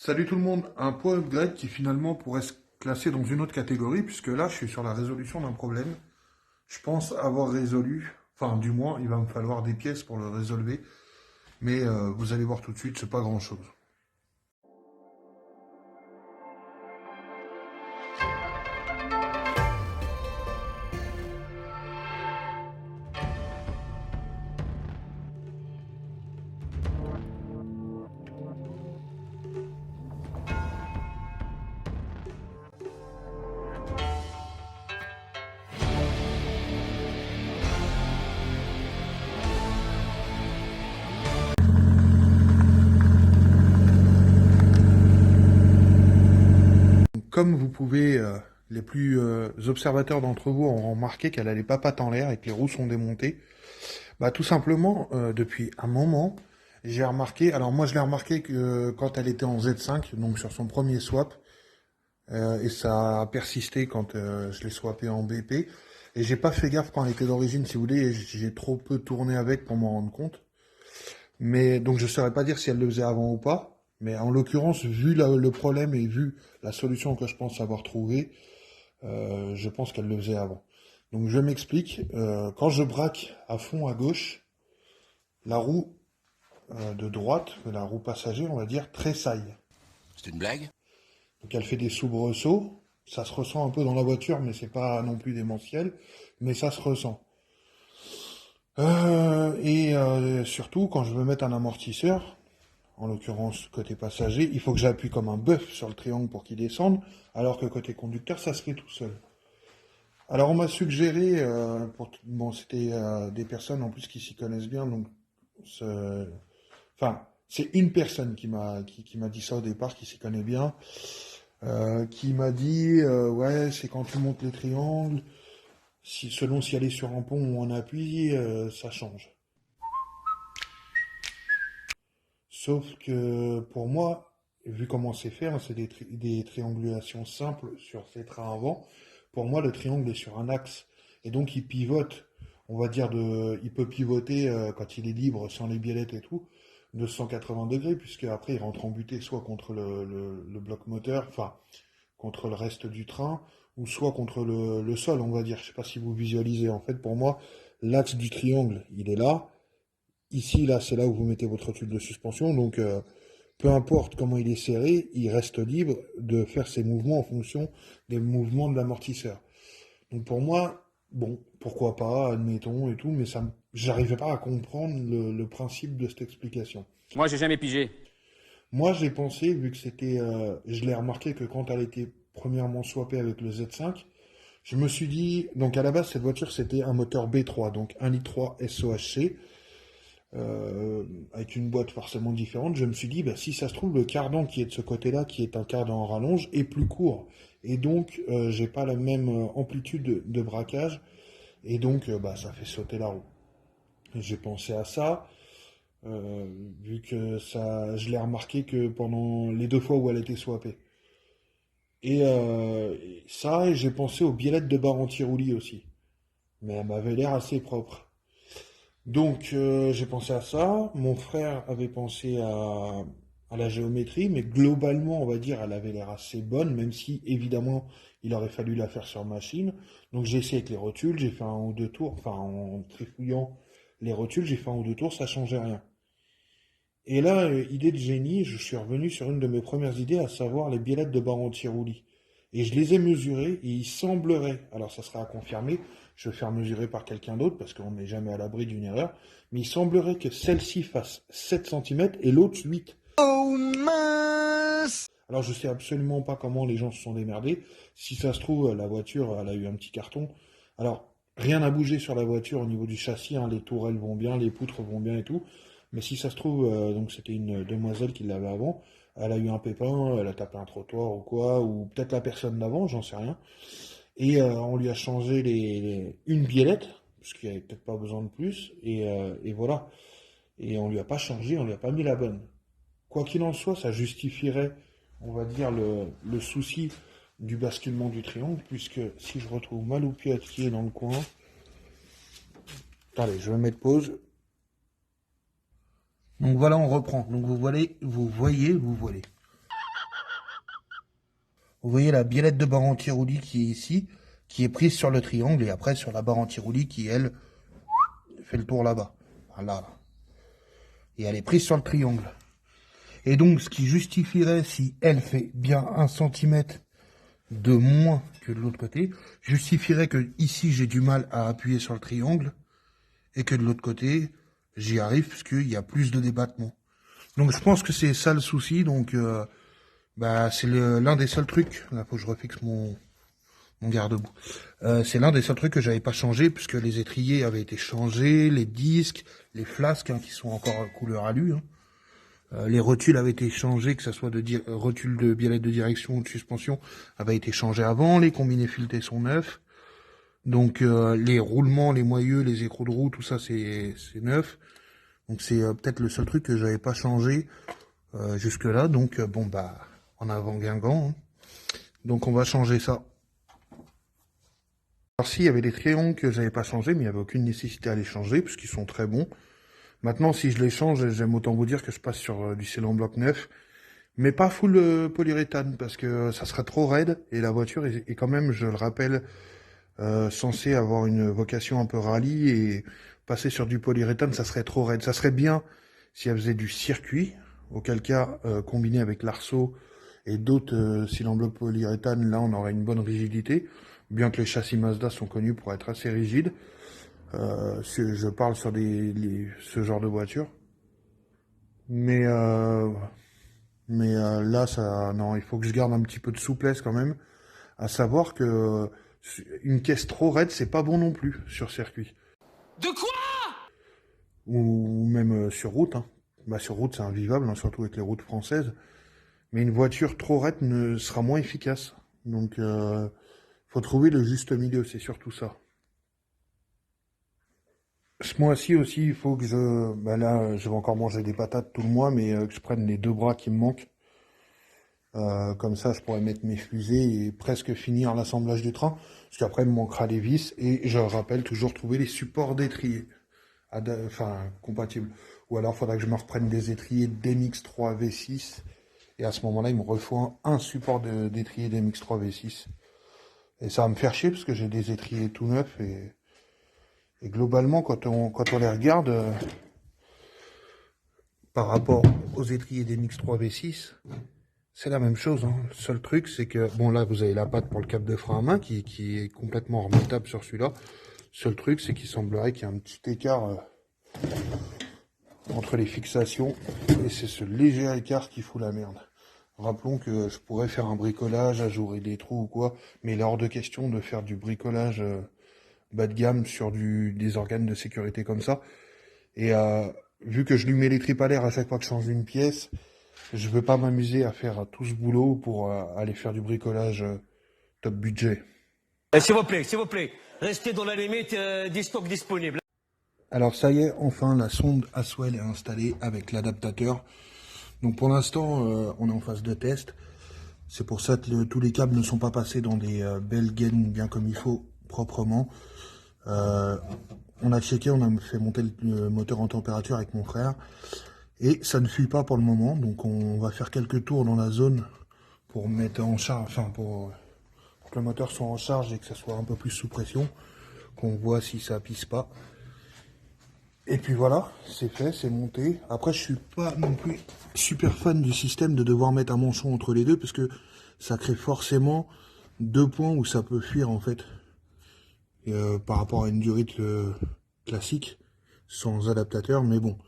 Salut tout le monde, un point upgrade qui finalement pourrait se classer dans une autre catégorie, puisque là je suis sur la résolution d'un problème. Je pense avoir résolu, enfin du moins il va me falloir des pièces pour le résolver, mais vous allez voir tout de suite, c'est pas grand chose. Comme vous pouvez, les plus observateurs d'entre vous ont remarqué qu'elle a les papates en l'air et que les roues sont démontées, bah tout simplement, depuis un moment, j'ai remarqué, alors moi je l'ai remarqué que quand elle était en Z5, donc sur son premier swap, et ça a persisté quand je l'ai swappé en BP. Et j'ai pas fait gaffe quand elle était d'origine, si vous voulez, et j'ai trop peu tourné avec pour m'en rendre compte. Mais donc je saurais pas dire si elle le faisait avant ou pas. Mais en l'occurrence, vu le problème et vu la solution que je pense avoir trouvée, je pense qu'elle le faisait avant. Donc je m'explique. Quand je braque à fond à gauche, la roue de droite, la roue passager, on va dire, tressaille. C'est une blague? Donc elle fait des soubresauts. Ça se ressent un peu dans la voiture, mais c'est pas non plus démentiel. Mais ça se ressent. Surtout, quand je veux mettre un amortisseur, en l'occurrence côté passager, il faut que j'appuie comme un bœuf sur le triangle pour qu'il descende, alors que côté conducteur, ça se fait tout seul. Alors on m'a suggéré, bon c'était des personnes en plus qui s'y connaissent bien, donc enfin c'est une personne qui m'a dit ça au départ, qui s'y connaît bien, qui m'a dit ouais c'est quand tu montes les triangles, selon si elle est sur un pont ou en appui, ça change. Sauf que pour moi, vu comment c'est fait, hein, c'est des triangulations simples sur ces trains avant. Pour moi, le triangle est sur un axe. Et donc, il pivote. On va dire il peut pivoter quand il est libre, sans les biellettes et tout, de 180 degrés, puisque après, il rentre en butée soit contre le bloc moteur, enfin, contre le reste du train, ou soit contre le sol, on va dire. Je sais pas si vous visualisez. En fait, pour moi, l'axe du triangle, il est là. Ici, là, c'est là où vous mettez votre tube de suspension. Donc, peu importe comment il est serré, il reste libre de faire ses mouvements en fonction des mouvements de l'amortisseur. Donc, pour moi, bon, pourquoi pas, admettons et tout, mais j'arrivais pas à comprendre le principe de cette explication. Moi, j'ai jamais pigé. Moi, j'ai pensé, vu que je l'ai remarqué que quand elle était premièrement swappée avec le Z5, je me suis dit, donc à la base, cette voiture, c'était un moteur B3, donc 1,3 litre SOHC. Avec une boîte forcément différente, je me suis dit, bah, si ça se trouve, le cardan qui est de ce côté-là, qui est un cardan en rallonge, est plus court. Et donc, j'ai pas la même amplitude de braquage. Et donc, bah, ça fait sauter la roue. J'ai pensé à ça, euh, vu que je l'ai remarqué que pendant les deux fois où elle était swappée. Et ça, et j'ai pensé aux biellettes de barre anti-roulis aussi. Mais elle m'avait l'air assez propre. Donc j'ai pensé à ça. Mon frère avait pensé à la géométrie, mais globalement, on va dire, elle avait l'air assez bonne, même si évidemment, il aurait fallu la faire sur machine. Donc j'ai essayé avec les rotules, j'ai fait un ou deux tours, enfin en trifouillant les rotules, j'ai fait un ou deux tours, ça changeait rien. Et là, idée de génie, je suis revenu sur une de mes premières idées, à savoir les biellettes de barre anti-roulis. Et je les ai mesurées, et il semblerait, alors ça sera à confirmer, je vais faire mesurer par quelqu'un d'autre, parce qu'on n'est jamais à l'abri d'une erreur, mais il semblerait que celle-ci fasse 7 cm et l'autre 8. Oh mince! Alors je sais absolument pas comment les gens se sont démerdés. Si ça se trouve, la voiture, elle a eu un petit carton. Alors, rien n'a bougé sur la voiture au niveau du châssis, hein, les tourelles vont bien, les poutres vont bien et tout. Mais si ça se trouve, donc c'était une demoiselle qui l'avait avant, elle a eu un pépin, elle a tapé un trottoir ou quoi, ou peut-être la personne d'avant, j'en sais rien. Et on lui a changé une biellette, parce qu'il n'y avait peut-être pas besoin de plus, et voilà. Et on lui a pas changé, on lui a pas mis la bonne. Quoi qu'il en soit, ça justifierait, on va dire, le souci du basculement du triangle, puisque si je retrouve ma loupiote qui est dans le coin, allez, je vais mettre pause. Donc voilà, on reprend. Donc vous voyez. Vous voyez la biellette de barre anti-roulis qui est ici, qui est prise sur le triangle, et après sur la barre anti-roulis qui, elle, fait le tour là-bas. Voilà. Et elle est prise sur le triangle. Et donc, ce qui justifierait, si elle fait bien 1 centimètre de moins que de l'autre côté, justifierait que ici j'ai du mal à appuyer sur le triangle, et que de l'autre côté, j'y arrive, puisqu'il y a plus de débattement. Donc je pense que c'est ça le souci, donc c'est l'un des seuls trucs, là faut que je refixe mon garde-boue, c'est l'un des seuls trucs que j'avais pas changé, puisque les étriers avaient été changés, les disques, les flasques, qui sont encore couleur alu, les rotules avaient été changés, que ce soit de rotules de biellette de direction ou de suspension, avaient été changés avant, les combinés filetés sont neufs, donc les roulements, les moyeux, les écrous de roue, tout ça c'est neuf. Donc c'est peut-être le seul truc que j'avais pas changé jusque là. Donc en avant Guingamp. Hein. Donc on va changer ça. Alors si, il y avait des triangles que j'avais pas changé, mais il n'y avait aucune nécessité à les changer, puisqu'ils sont très bons. Maintenant, si je les change, j'aime autant vous dire que je passe sur du scellé en bloc neuf. Mais pas full polyuréthane, parce que ça serait trop raide, et la voiture est quand même, je le rappelle, censée avoir une vocation un peu rallye, et passer sur du polyuréthane, ça serait trop raide. Ça serait bien si elle faisait du circuit, auquel cas, combiné avec l'arceau et d'autres cylindres en bloc polyuréthane, là on aurait une bonne rigidité, bien que les châssis Mazda sont connus pour être assez rigides. Je parle sur ce genre de voiture. Mais là, non, il faut que je garde un petit peu de souplesse quand même, à savoir que une caisse trop raide, c'est pas bon non plus sur circuit. De quoi? Ou même sur route. Hein. Sur route, c'est invivable, hein, surtout avec les routes françaises. Mais une voiture trop raide sera moins efficace. Donc, faut trouver le juste milieu, c'est surtout ça. Ce mois-ci aussi, il faut que là, je vais encore manger des patates tout le mois, mais que je prenne les 2 bras qui me manquent. Comme ça, je pourrais mettre mes fusées et presque finir l'assemblage du train. Parce qu'après, il me manquera les vis. Et je rappelle, toujours trouver les supports d'étrier. Compatibles. Ou alors, il faudra que je me reprenne des étriers d'MX3 V6. Et à ce moment-là, il me refaut un support d'étrier d'MX3 V6. Et ça va me faire chier, parce que j'ai des étriers tout neufs. Et globalement, quand on les regarde, par rapport aux étriers d'MX3 V6, c'est la même chose. Hein. Le seul truc, c'est que, bon là, vous avez la patte pour le cap de frein à main qui est complètement remontable sur celui-là. Le seul truc, c'est qu'il semblerait qu'il y ait un petit écart entre les fixations. Et c'est ce léger écart qui fout la merde. Rappelons que je pourrais faire un bricolage, ajourer des trous ou quoi, mais il est hors de question de faire du bricolage bas de gamme sur des organes de sécurité comme ça. Et vu que je lui mets les tripes à l'air à chaque fois que je change une pièce, je veux pas m'amuser à faire tout ce boulot pour aller faire du bricolage top budget. S'il vous plaît, restez dans la limite des stocks disponibles. Alors ça y est, enfin la sonde Aswell est installée avec l'adaptateur. Donc pour l'instant, on est en phase de test. C'est pour ça que tous les câbles ne sont pas passés dans des belles gaines bien comme il faut, proprement. On a checké, on a fait monter le moteur en température avec mon frère. Et ça ne fuit pas pour le moment. Donc on va faire quelques tours dans la zone pour mettre en charge, pour que le moteur soit en charge et que ça soit un peu plus sous pression. Qu'on voit si ça pisse pas. Et puis voilà, c'est fait, c'est monté. Après, je suis pas non plus super fan du système de devoir mettre un manchon entre les deux, parce que ça crée forcément 2 points où ça peut fuir en fait. Par rapport à une durite classique, sans adaptateur, mais bon.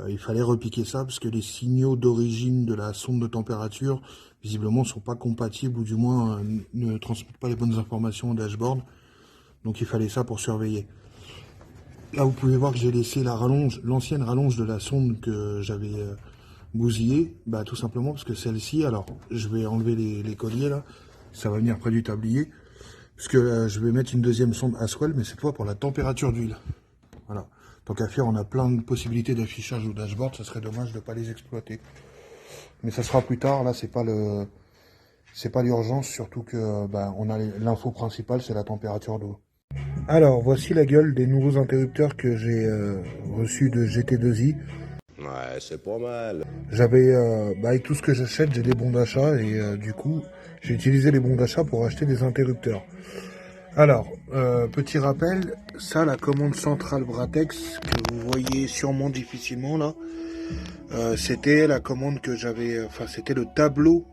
Il fallait repiquer ça, parce que les signaux d'origine de la sonde de température, visiblement, sont pas compatibles, ou du moins ne transmettent pas les bonnes informations au dashboard. Donc il fallait ça pour surveiller. Là, vous pouvez voir que j'ai laissé l'ancienne rallonge de la sonde que j'avais bousillée, tout simplement parce que celle-ci, alors je vais enlever les colliers là, ça va venir près du tablier, parce que je vais mettre une deuxième sonde Aswell, mais cette fois pour la température d'huile. Voilà. Tant qu'à faire, on a plein de possibilités d'affichage au dashboard, ça serait dommage de ne pas les exploiter. Mais ça sera plus tard, là c'est pas l'urgence, surtout que on a l'info principale, c'est la température d'eau. Alors, voici la gueule des nouveaux interrupteurs que j'ai reçus de GT2i. Ouais, c'est pas mal. J'avais, avec tout ce que j'achète, j'ai des bons d'achat et du coup, j'ai utilisé les bons d'achat pour acheter des interrupteurs. Alors, petit rappel, ça, la commande centrale Bratex, que vous voyez sûrement difficilement là, c'était la commande que j'avais, enfin c'était le tableau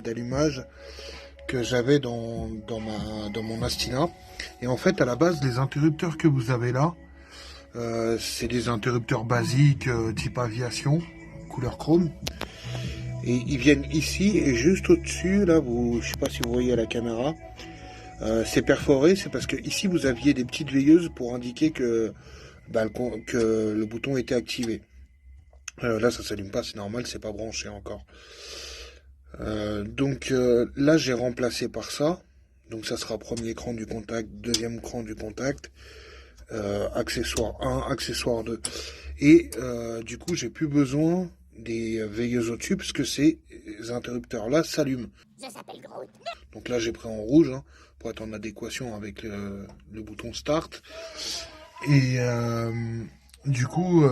d'allumage que j'avais dans mon Astina. Et en fait, à la base, les interrupteurs que vous avez là, c'est des interrupteurs basiques type aviation, couleur chrome. Et ils viennent ici et juste au-dessus, là, je sais pas si vous voyez à la caméra, c'est perforé, c'est parce que ici vous aviez des petites veilleuses pour indiquer que le bouton était activé. Là, ça s'allume pas, c'est normal, c'est pas branché encore. Donc là, j'ai remplacé par ça. Donc ça sera premier cran du contact, deuxième cran du contact, accessoire 1, accessoire 2. Et du coup, j'ai plus besoin des veilleuses au-dessus puisque ces interrupteurs-là s'allument. Je s'appelle Groot. Donc là, j'ai pris en rouge hein, pour être en adéquation avec le bouton Start. Et du coup,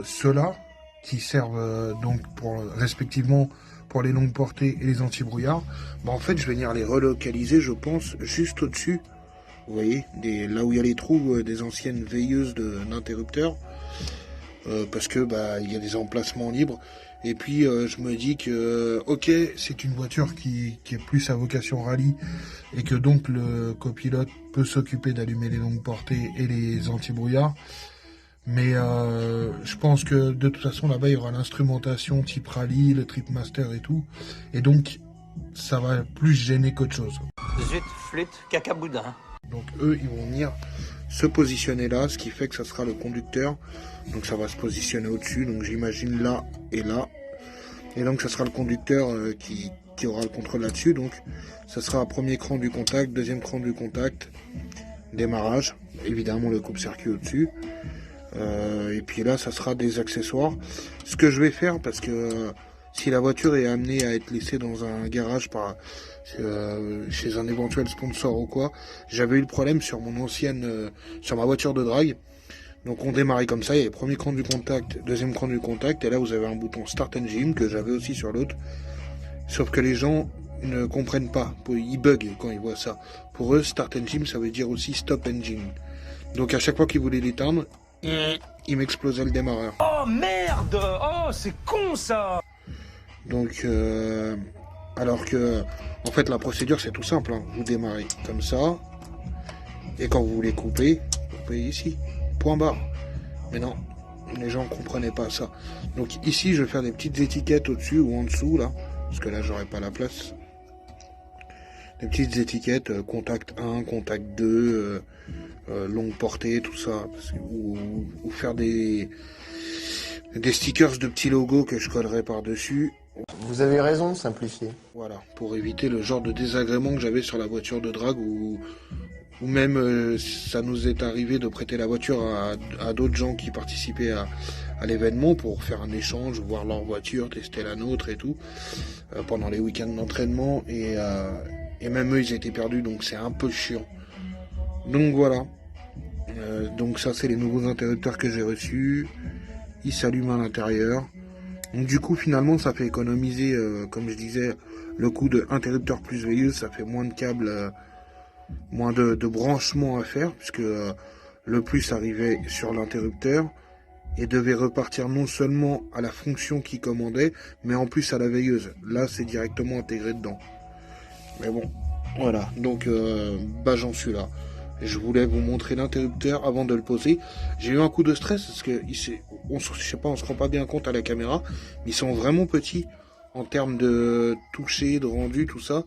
ceux-là qui servent donc respectivement pour les longues portées et les anti-brouillards, en fait, je vais venir les relocaliser, je pense, juste au-dessus. Vous voyez, là où il y a les trous des anciennes veilleuses d'interrupteurs, parce que il y a des emplacements libres. Et puis je me dis que ok, c'est une voiture qui est plus à vocation rallye et que donc le copilote peut s'occuper d'allumer les longues portées et les anti-brouillards. Mais je pense que de toute façon là-bas il y aura l'instrumentation type rallye, le trip master et tout. Et donc ça va plus gêner qu'autre chose. Zut, flûte, caca boudin. Donc eux ils vont venir se positionner là, ce qui fait que ça sera le conducteur. Donc ça va se positionner au-dessus, donc j'imagine là et là. Et donc ça sera le conducteur qui aura le contrôle là-dessus. Donc ça sera un premier cran du contact, deuxième cran du contact, démarrage, évidemment le coupe-circuit au-dessus. Et puis là ça sera des accessoires. Ce que je vais faire, parce que si la voiture est amenée à être laissée dans un garage chez un éventuel sponsor ou quoi, j'avais eu le problème sur sur ma voiture de drague. Donc on démarrait comme ça, il y a le premier cran du contact, deuxième cran du contact, et là vous avez un bouton Start Engine que j'avais aussi sur l'autre. Sauf que les gens ne comprennent pas, ils bug quand ils voient ça. Pour eux, Start Engine ça veut dire aussi Stop Engine. Donc à chaque fois qu'ils voulaient l'éteindre, il m'explosait le démarreur. Oh merde! Oh, c'est con ça! Donc, alors que, en fait, la procédure c'est tout simple. Hein. Vous démarrez comme ça, et quand vous voulez couper, vous coupez ici, point barre. Mais non, les gens ne comprenaient pas ça. Donc ici, je vais faire des petites étiquettes au-dessus ou en dessous, là, parce que là, j'aurai pas la place. Des petites étiquettes, contact 1, contact 2, longue portée, tout ça. Ou faire des stickers de petits logos que je collerai par-dessus. Vous avez raison de simplifier. Voilà, pour éviter le genre de désagrément que j'avais sur la voiture de drague ou même ça nous est arrivé de prêter la voiture à d'autres gens qui participaient à l'événement pour faire un échange, voir leur voiture, tester la nôtre et tout, pendant les week-ends d'entraînement et même eux ils étaient perdus donc c'est un peu chiant. Donc voilà, donc ça c'est les nouveaux interrupteurs que j'ai reçus, ils s'allument à l'intérieur. Donc du coup finalement ça fait économiser, comme je disais, le coût de interrupteur plus veilleuse, ça fait moins de câbles, moins de branchements à faire, puisque le plus arrivait sur l'interrupteur et devait repartir non seulement à la fonction qui commandait, mais en plus à la veilleuse. Là c'est directement intégré dedans. Mais bon, voilà, donc j'en suis là. Je voulais vous montrer l'interrupteur avant de le poser. J'ai eu un coup de stress parce que on se rend pas bien compte à la caméra, mais ils sont vraiment petits en termes de toucher, de rendu, tout ça,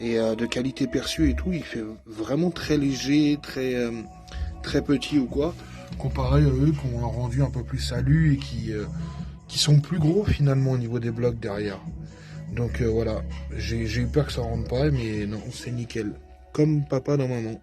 et de qualité perçue et tout. Il fait vraiment très léger, très petit ou quoi, comparé à eux qui ont un rendu un peu plus salu et qui sont plus gros finalement au niveau des blocs derrière. Donc voilà, j'ai eu peur que ça rentre pas, mais non, c'est nickel. Comme papa dans maman.